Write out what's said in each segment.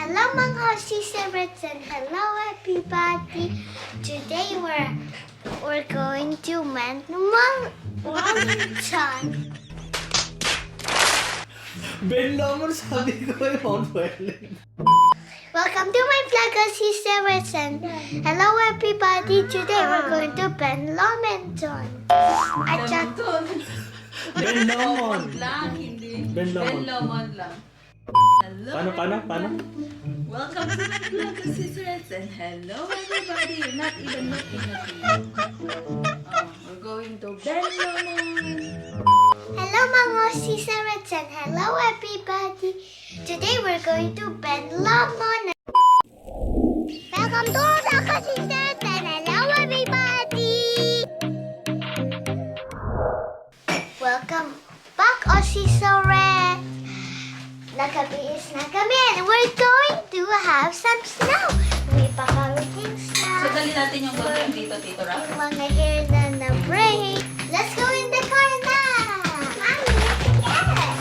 Hello mga Sisarets and hello everybody. Today we're going to Wellington. Ben Lomar sabi ko yung Mount Wellington. Welcome to my vlog, Sisarets, and hello everybody. Today we're going to Ben Lomington. At Ben Lomond. lang, hindi. Ben Lomond. Ben Lomond lang. Hello. Paano? Welcome to my vlog, Sisters, and hello everybody. You're not even looking at me. We're going to Ben Lomond. hello mga Sisarets and hello everybody. Today we're going to Ben Lomond. Welcome to mga Sisarets and hello everybody. Welcome back, Sisarets. Nagkabihis na kami and we're going to have some snow. May pakarating snow. So, dali natin yung gawin dito, Tito Rap. Yung mga hair na break. Let's go in the car na! Mommy, let's get it!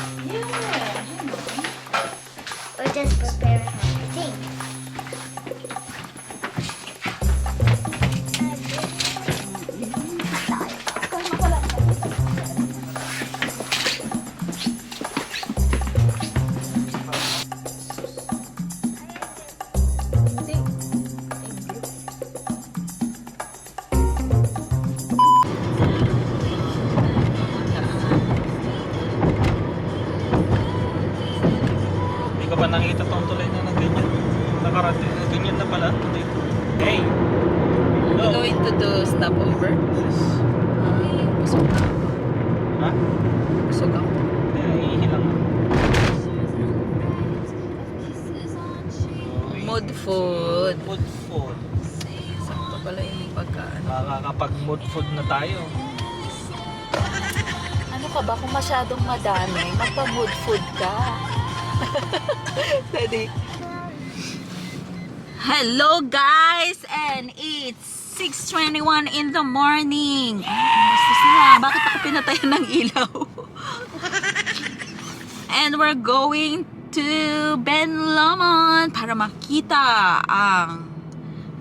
Or just prepare everything. Hindi ko pa nakita tong tulay na ganyan. Nakarating na ganyan na pala. Hey! We're going to do stopover. Busog ka. Ha? Busog ako. Ihilang na. Mood food. Mood food. Sakto pala yung pagkaan. Makakapag-mood food na tayo. Ano ka ba kung masyadong madami? Magpa-mood food ka. Daddy. Hello guys! And it's 6:21 in the morning. Bastos na. Bakit ako pinatayan ng ilaw? And we're going to Ben Lomond para makita ang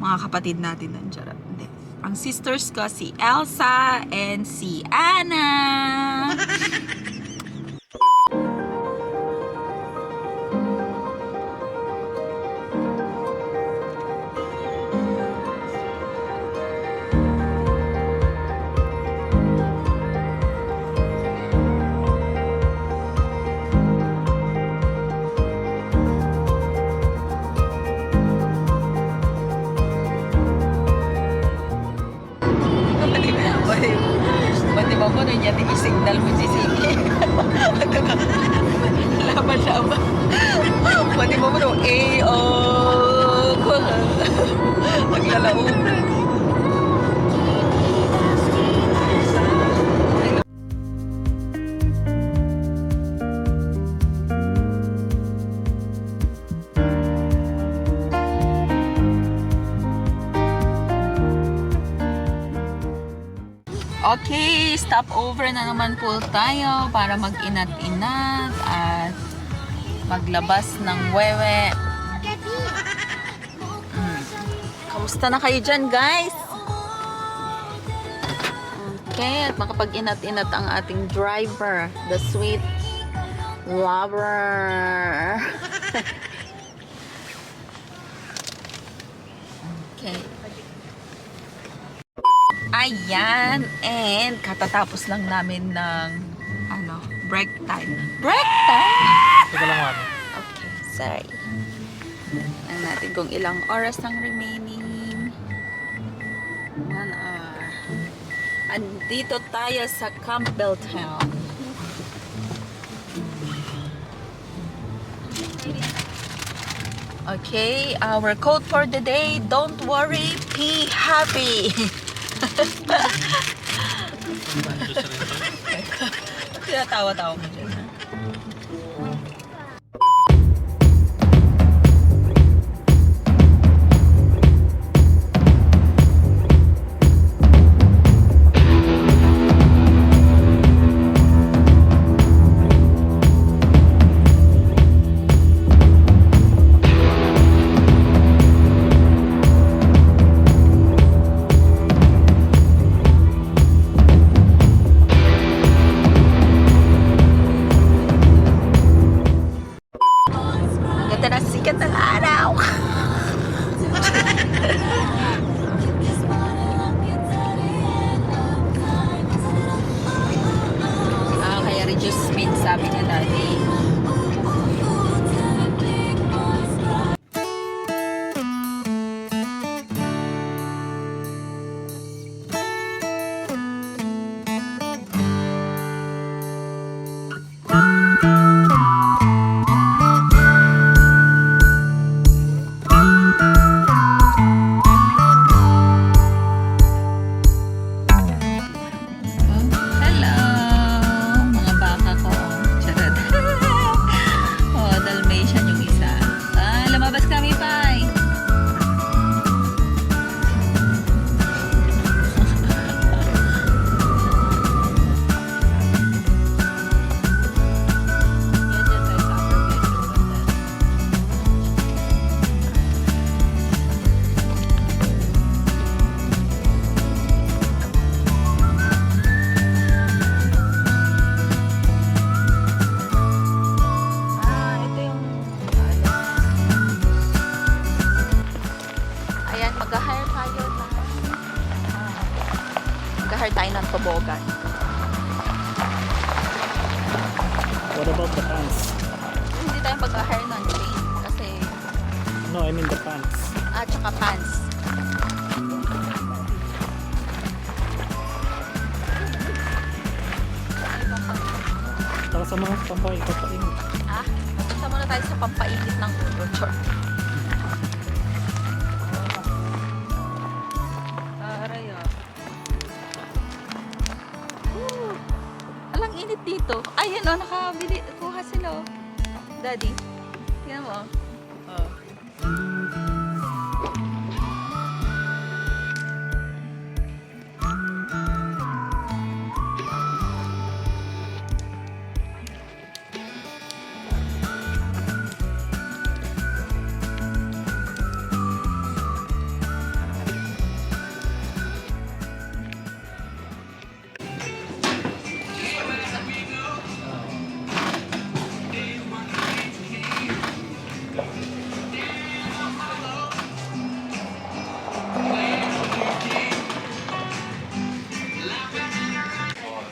mga kapatid natin ng Charot. Hindi. Ang sisters ko, si Elsa and si Anna. Pati ba mo rin yan, i-signal mo si Sige. Laban. Pati ba mo rin, maglalaunan. Okay, stop over na naman po tayo para mag-inat-inat at maglabas ng wewe. Kamusta na kayo dyan, guys? Okay, at makapag-inat-inat ang ating driver, the sweet lover. Okay. Ayan, and katatapos lang namin ng break time. Break time! Teka lang, mami. Okay, sorry. Tingnan natin kung ilang oras ang remaining. 1 hour. Andito tayo sa Campbelltown. Okay, our quote for the day, don't worry, be happy. Tinatawa-tawa mo dyan. Ganda ng sikat ng araw. Kaya reduce speed sabi niya dati. Hello, mga baka ko. Charot. Oh, Dalmatian yung isa. Lumabas kami pa eh. Ito yung ayan, mag-hire tayo na mag-hire tayo ng tobogan. What about the pants? Hindi tayo mag-hire ng chain kasi No, I mean the pants. tsaka pants. Saka sa mga pampaikot pa rin. Punta muna tayo sa pampainit ng ulo. Chor. Aray ah. Alang init dito. Ayun o, nakabili. Kuha sila o. Daddy. Tingnan mo. Oh.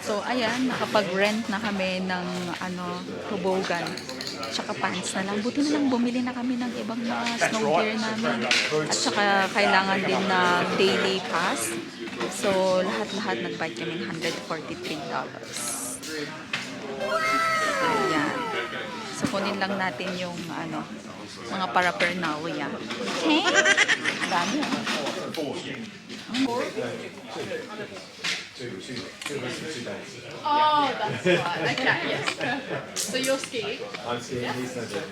So, ayan, nakapag-rent na kami ng tobogan. Tsaka pants na lang. Buti na lang bumili na kami ng ibang mga snow gear namin. At saka kailangan din na daily pass. So, lahat-lahat nag-bite kami ng $143. Ayan. So, kunin lang natin yung mga paraphernalia. Okay? Dami ah. Oh, that's fun. Okay, yes. So you're skiing? I'm seeing he's no good.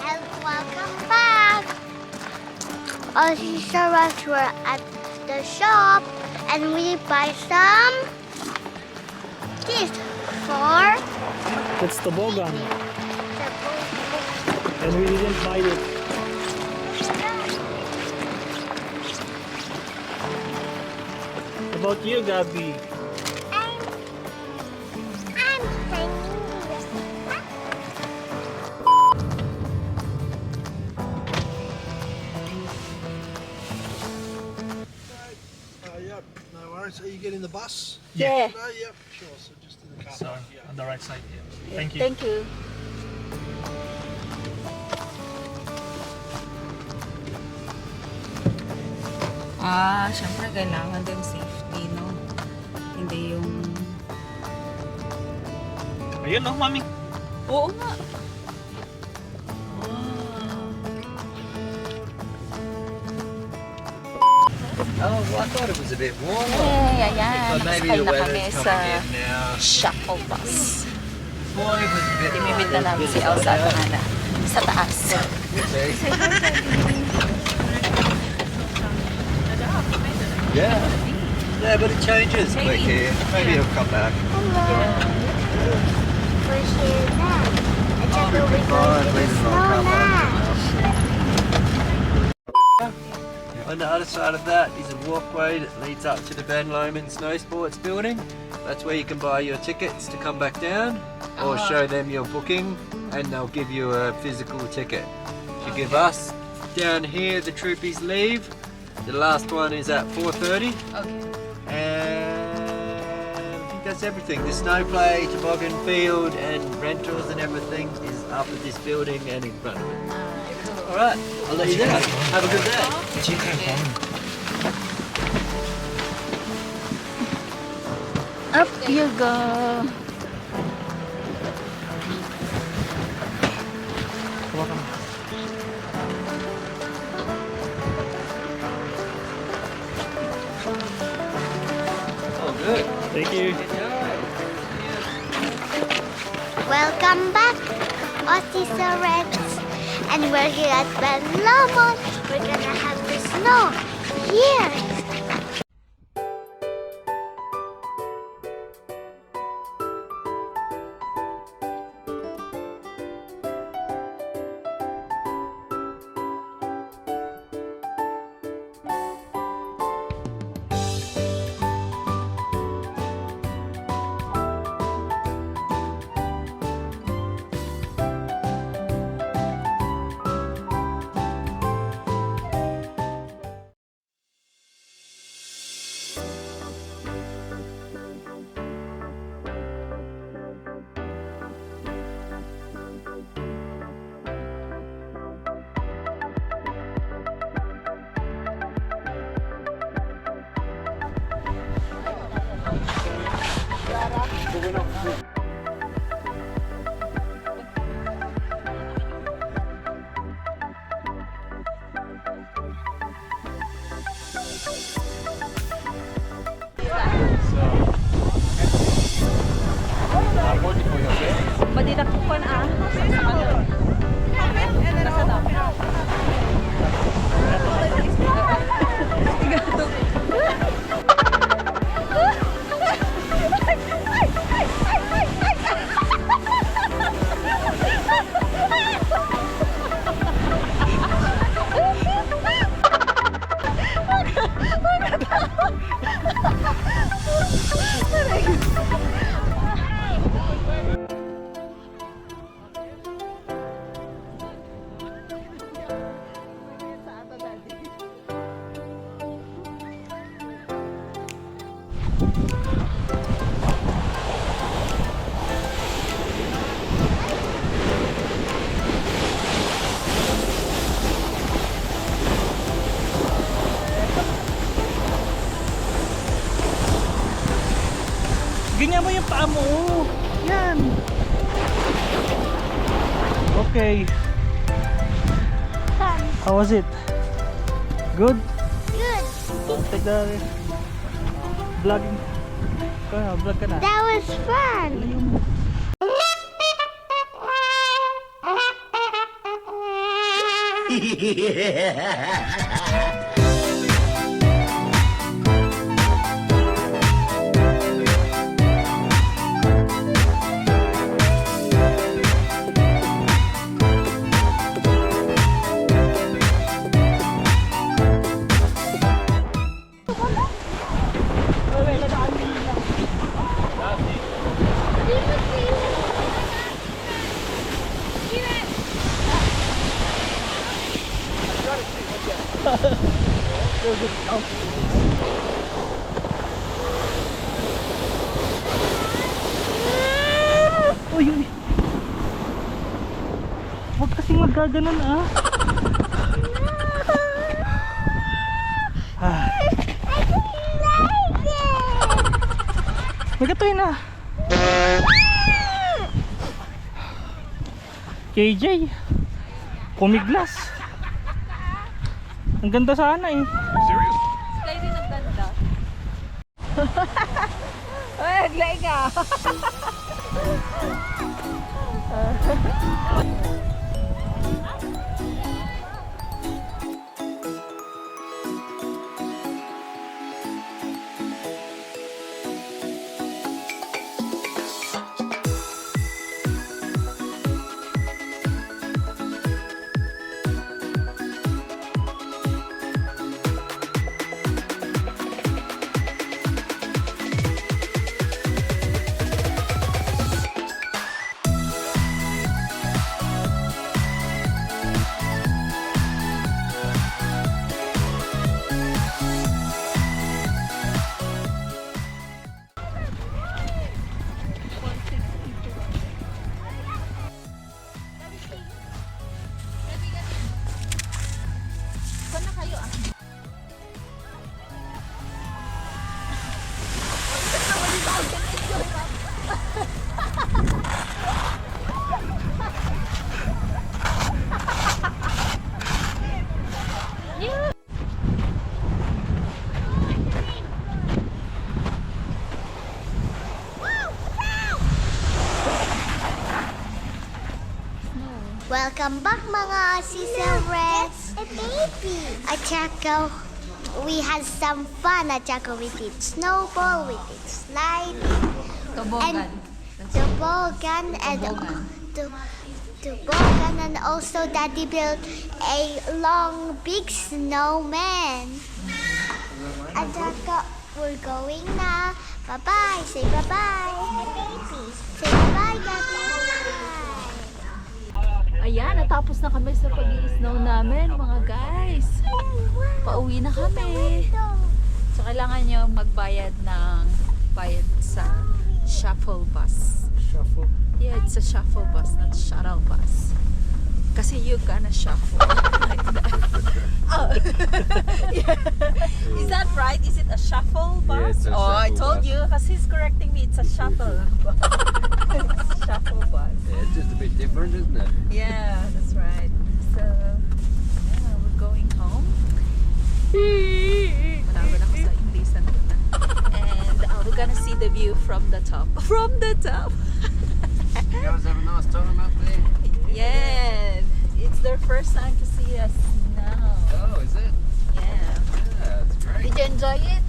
And welcome back. Our sister us were at the shop and we buy some this for It's toboggan. the And we didn't buy it. About you, Gabby? I'm playing this. Yep, no worries. Are you getting the bus? Yeah. No, yep, sure. So just in the car So, park, yeah. on the right side here. Thank you. Thank you. Syempre kailangan din safety, no? Hindi yung... Ayun, no, mami. Oo nga. Oh, well, I thought it was a bit warmer. Hey, ayan. But maybe Nakasakay the na weather's kami sa coming in now. shuttle bus. Boy, it was a bit Timimit na namin si Elsa at Hana sa taas. Yeah. Yeah, but it changes quick here. Maybe he'll come back. Where's your dad? I Oh, took it'll be fine. Later on, come back. snowman. Yeah, On the other side of that is a walkway that leads up to the Ben Lomond Snow Sports building. That's where you can buy your tickets to come back down or show them your booking and they'll give you a physical ticket. You give us down here the troopies leave. The last one is at 4:30. Okay. And I think that's everything. The snow play, toboggan field and rentals and everything is up at this building and in front of it. Alright, I'll let you know. Have a good day. Up you go. Oh, good. Thank you. Welcome back, Aussie Reds. And we're here at Ben Lomond. We're gonna have the snow here. Madidakukan ah. Nasa dapat. Ganyan mo yung paa mo. Yan. Okay. How was it? Good? Good. Take the vlogging. Vlog ka na. That was fun. Uy, uy. Huwag kasing magaganon ah. Magatoy na. KJ, pumiglas. Ang ganda sana eh. Slide din ang ganda. Ay, glay ka. Welcome back mga Cicerettes. A baby. At saka, we had some fun. At saka we did snowball, we did sliding. Tobogan. Toboggan and toboggan, and also Daddy built a long big snowman. At saka, we're going na. Bye-bye. Say bye-bye. Say bye-bye, Daddy. Ayan, natapos na kami sa pag-i-snow namin, mga guys. Pauwi na kami. So, kailangan nyo magbayad ng sa shuffle bus. Shuffle. Yeah, it's a shuffle bus, not shuttle bus. Kasi you gonna shuffle like that. Oh. Yeah. Is that right? Is it a shuffle bus? Yeah, it's a I shuffle told bus. you, because he's correcting me. It's a shuttle bus. It's a shuffle bus. Yeah, it's just a bit different, isn't it? Yeah, that's right. So, yeah, we're going home. Manawan ako sa Inglesan ko na. And we're gonna see the view from the top. From the top! You guys have a nice time up there? Yeah, it's their first time to see us now. Oh, is it? Yeah. Yeah, that's great. Did you enjoy it?